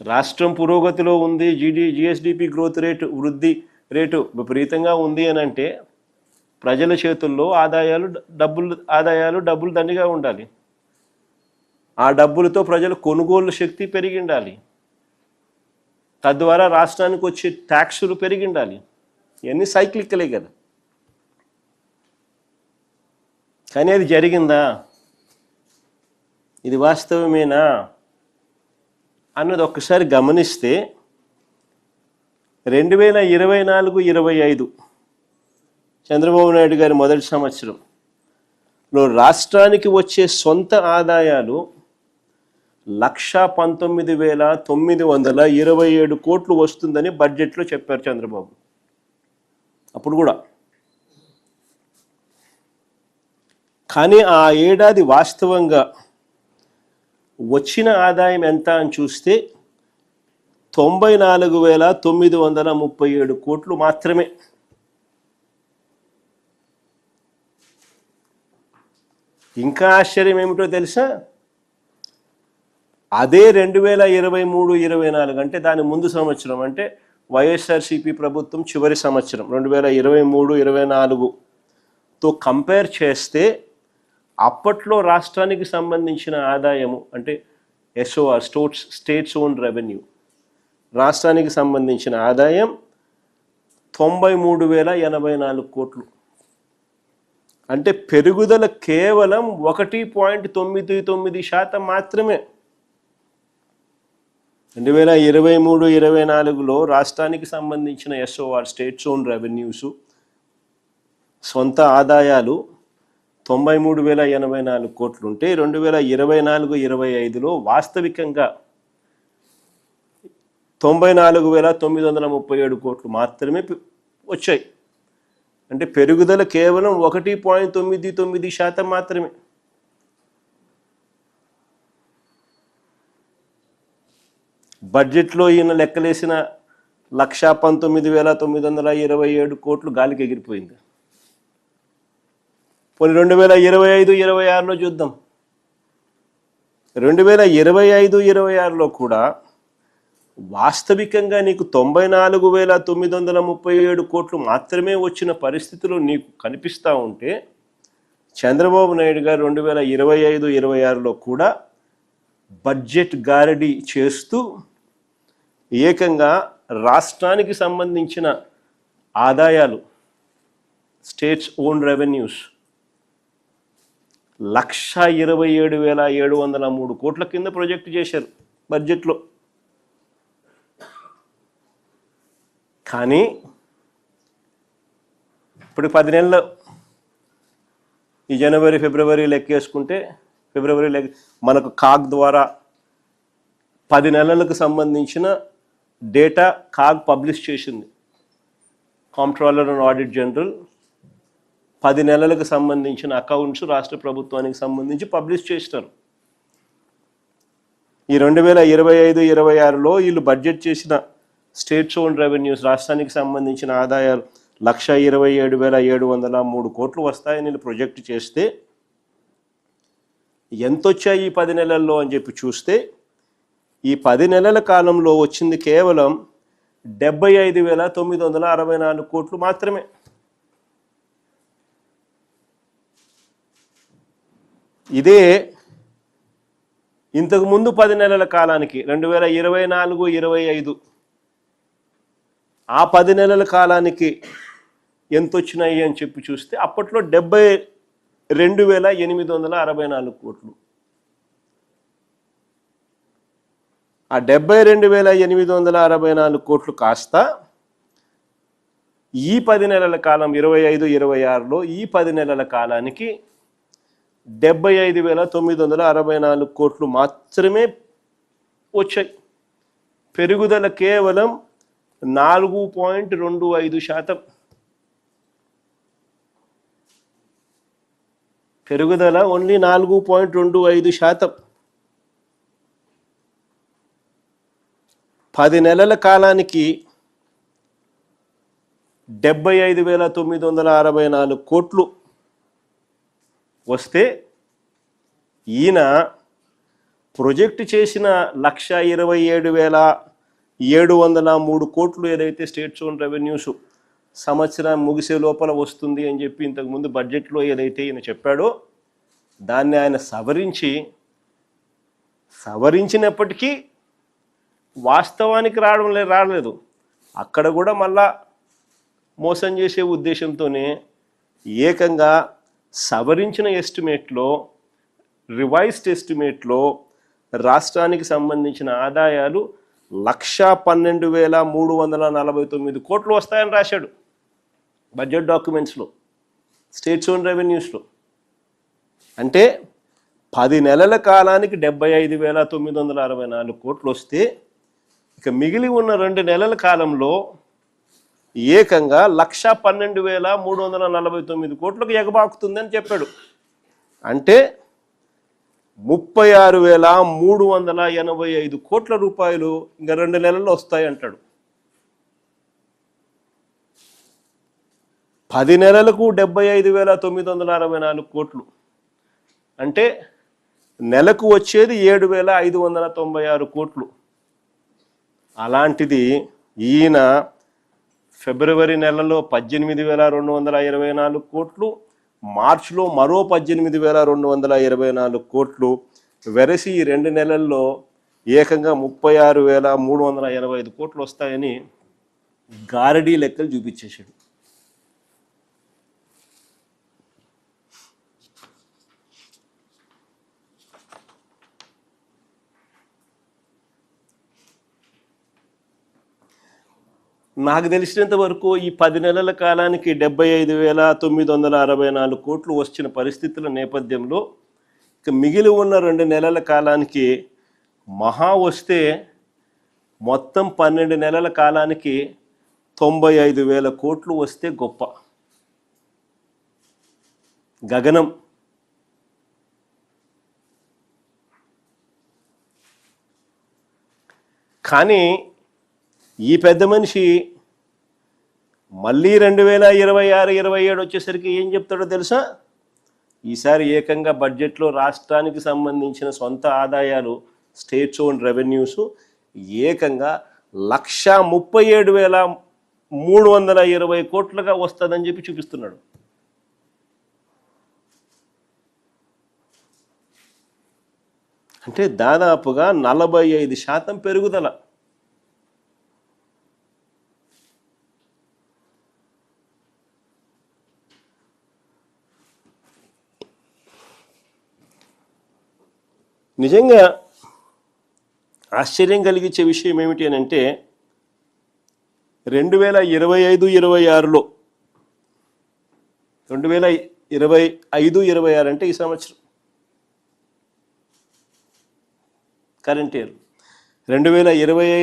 రాష్ట్రం పురోగతిలో ఉంది, జిఎస్డిపి గ్రోత్ రేటు వృద్ధి రేటు విపరీతంగా ఉంది అని అంటే ప్రజల చేతుల్లో డబ్బులు దండిగా ఉండాలి. ఆ డబ్బులతో ప్రజల కొనుగోలు శక్తి పెరిగి ఉండాలి. తద్వారా రాష్ట్రానికి వచ్చే ట్యాక్సులు పెరిగి ఉండాలి. ఇవన్నీ సైక్లికలే కదా. కానీ అది జరిగిందా, ఇది వాస్తవమేనా అన్నది ఒక్కసారి గమనిస్తే 2024-25 చంద్రబాబు నాయుడు గారి మొదటి సంవత్సరంలో రాష్ట్రానికి వచ్చే సొంత ఆదాయాలు 119,927 కోట్లు వస్తుందని బడ్జెట్లో చెప్పారు చంద్రబాబు. అప్పుడు కూడా. కానీ ఆ ఏడాది వాస్తవంగా వచ్చిన ఆదాయం ఎంత అని చూస్తే 94,937 కోట్లు మాత్రమే. ఇంకా ఆశ్చర్యం ఏమిటో తెలుసా, అదే 2023-24 అంటే దాని ముందు సంవత్సరం, అంటే వైఎస్ఆర్సీపీ ప్రభుత్వం చివరి సంవత్సరం 2023-24తో కంపేర్ చేస్తే అప్పట్లో రాష్ట్రానికి సంబంధించిన ఆదాయము అంటే ఎస్ఓఆర్ స్టేట్స్ ఓన్ రెవెన్యూ, రాష్ట్రానికి సంబంధించిన ఆదాయం 93,084 కోట్లు. అంటే పెరుగుదల కేవలం 1.99% మాత్రమే. 2023-24లో రాష్ట్రానికి సంబంధించిన ఎస్ఓఆర్ స్టేట్స్ ఓన్ రెవెన్యూస్ సొంత ఆదాయాలు 93,084 కోట్లు ఉంటే 2024-25లో వాస్తవికంగా 94,937 కోట్లు మాత్రమే వచ్చాయి. అంటే పెరుగుదల కేవలం 1.99% మాత్రమే. బడ్జెట్లో ఈయన లెక్కలేసిన 119,927 కోట్లు గాలికి ఎగిరిపోయింది. పోనీ 2025-26లో చూద్దాం. 2025-26లో కూడా వాస్తవికంగా నీకు 94,937 కోట్లు మాత్రమే వచ్చిన పరిస్థితులు నీకు కనిపిస్తూ ఉంటే చంద్రబాబు నాయుడు గారు 2025-26లో కూడా బడ్జెట్ గారడీ చేస్తూ ఏకంగా రాష్ట్రానికి సంబంధించిన ఆదాయాలు స్టేట్స్ ఓన్ రెవెన్యూస్ 127,703 కోట్ల కింద ప్రొజెక్ట్ చేశారు బడ్జెట్లో. కానీ ఇప్పుడు 10 నెలలు ఈ జనవరి ఫిబ్రవరి లెక్కేసుకుంటే మనకు కాగ్ ద్వారా 10 నెలలకు సంబంధించిన డేటా కాగ్ పబ్లిష్ చేసింది. కాంప్ట్రోలర్ అండ్ ఆడిట్ జనరల్ 10 నెలలకు సంబంధించిన అకౌంట్స్ రాష్ట్ర ప్రభుత్వానికి సంబంధించి పబ్లిష్ చేస్తారు. ఈ 2025-26లో వీళ్ళు బడ్జెట్ చేసిన స్టేట్స్ ఓన్ రెవెన్యూస్ రాష్ట్రానికి సంబంధించిన ఆదాయాలు 127,703 కోట్లు వస్తాయని వీళ్ళు ప్రొజెక్ట్ చేస్తే ఎంత వచ్చాయి ఈ 10 నెలల్లో అని చెప్పి చూస్తే ఈ 10 నెలల కాలంలో వచ్చింది కేవలం 75,964 కోట్లు మాత్రమే. ఇదే ఇంతకుముందు 10 నెలల కాలానికి 2024-25 ఆ 10 నెలల కాలానికి ఎంత వచ్చినాయి అని చెప్పి చూస్తే అప్పట్లో 72,864 కోట్లు. ఆ 72,864 కోట్లు కాస్త ఈ 10 నెలల కాలం 25-26లో ఈ 10 నెలల కాలానికి 75,964 కోట్లు మాత్రమే వచ్చాయి. పెరుగుదల కేవలం 4.25%. పెరుగుదల ఓన్లీ 4.25%. 10 నెలల కాలానికి 75,964 కోట్లు వస్తే ఈయన ప్రొజెక్ట్ చేసిన 1,27,703 కోట్లు ఏదైతే స్టేట్ ఓన్ రెవెన్యూస్ సంవత్సరం ముగిసే లోపల వస్తుంది అని చెప్పి ఇంతకుముందు బడ్జెట్లో ఏదైతే ఈయన చెప్పాడో దాన్ని ఆయన సవరించినప్పటికీ వాస్తవానికి రాలేదు. అక్కడ కూడా మళ్ళా మోసం చేసే ఉద్దేశంతోనే ఏకంగా సవరించిన ఎస్టిమేట్లో, రివైజ్డ్ ఎస్టిమేట్లో రాష్ట్రానికి సంబంధించిన ఆదాయాలు 1,12,349 కోట్లు వస్తాయని రాశాడు బడ్జెట్ డాక్యుమెంట్స్లో, స్టేట్స్ ఓన్ రెవెన్యూస్లో. అంటే 10 నెలల కాలానికి 75,964 కోట్లు వస్తే ఇక మిగిలి ఉన్న 2 నెలల కాలంలో ఏకంగా 1,12,349 కోట్లకు ఎగబాకుతుందని చెప్పాడు. అంటే 36,385 కోట్ల రూపాయలు ఇంకా 2 నెలల్లో వస్తాయి అంటాడు. 10 నెలలకు 75,964 కోట్లు అంటే నెలకు వచ్చేది 7,596 కోట్లు. అలాంటిది ఈయన ఫిబ్రవరి నెలలో 18,224 కోట్లు, మార్చిలో మరో 18,224 కోట్లు వెరసి ఈ 2 నెలల్లో ఏకంగా 36,385 కోట్లు వస్తాయని గారడీ లెక్కలు చూపించేశాడు. నాకు తెలిసినంత వరకు ఈ 10 నెలల కాలానికి 75,964 కోట్లు వచ్చిన పరిస్థితుల నేపథ్యంలో ఇక మిగిలి ఉన్న 2 నెలల కాలానికి మహా వస్తే మొత్తం 12 నెలల కాలానికి 95,000 కోట్లు వస్తే గొప్ప గగనం. కానీ ఈ పెద్ద మనిషి మళ్ళీ 2026-27 వచ్చేసరికి ఏం చెప్తాడో తెలుసా? ఈసారి ఏకంగా బడ్జెట్లో రాష్ట్రానికి సంబంధించిన సొంత ఆదాయాలు, స్టేట్స్ ఓన్ రెవెన్యూస్ ఏకంగా 1,37,320 కోట్లుగా వస్తుందని చెప్పి చూపిస్తున్నాడు. అంటే దాదాపుగా 45% పెరుగుదల. నిజంగా ఆశ్చర్యం కలిగించే విషయం ఏమిటి అని అంటే 2025-26లో 2025-26 అంటే ఈ సంవత్సరం కరెంట్ ఇయర్ 2025